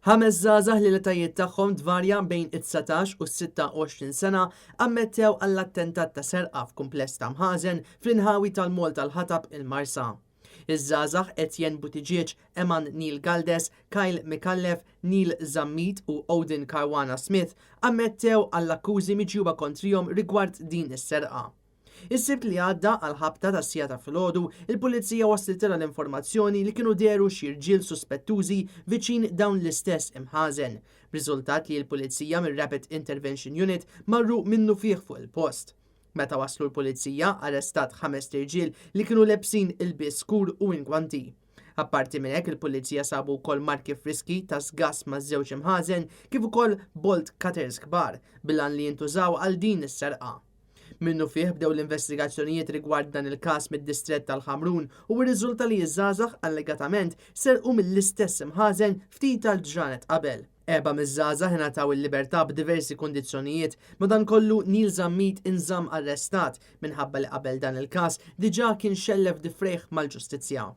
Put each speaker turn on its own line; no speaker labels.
Ħames żgħażagħ li l-etajiet tagħhom tvarja bejn it-19 u 26 sena ammettew għall-attentat ta' serqa f'kumpless ta' mħażen fl-inħawi tal-Mall tal-Ħatab il-Marsa. Iż-żgħażagħ Etienne Buttigieg, Eman Neil Galdes, Kyle McAuliffe, Neil Zammit u Odin Caruana Smith ammettew għall-akkużi miġjuba kontrihom rigward din is-serqa. Is-sibt li għadda għal-ħabta ta' sija ta' filgħodu, il-pulizija waslitha l-informazzjoni li kienu deru xi rġiel suspettużi viċin dawn l-istess imħażen, b'riżultat li l-pulizija mir-Rapid Intervention Unit marru minnu fih fuq il-post. Meta waslu l-pulizija arrestat 5 irġiel li kienu lebsin il-biss skur u inkwanti. Apparti minn hekk il-pulizija sabu wkoll marki friski ta' sgass maż-żewġ imħażen kif ukoll bolt cutters kbar bilan li jintużaw għal din is-serqa. Minnu fih bdew l-investigazzjonijiet rigward dan il-każ mid-distrett tal-Ħamrun u rriżulta li ż-żgħażagħ allegatament serqu mill-istess imħażen ftit tal-ġranet qabel. 4 miż-żgħażagħ ingħataw il-libertà b'diversi kundizzjonijiet, madankollu Neil Zammit inżamm arrestat minħabba li qabel dan il-każ diġà kien xellef difrejħ mal-ġustizzja.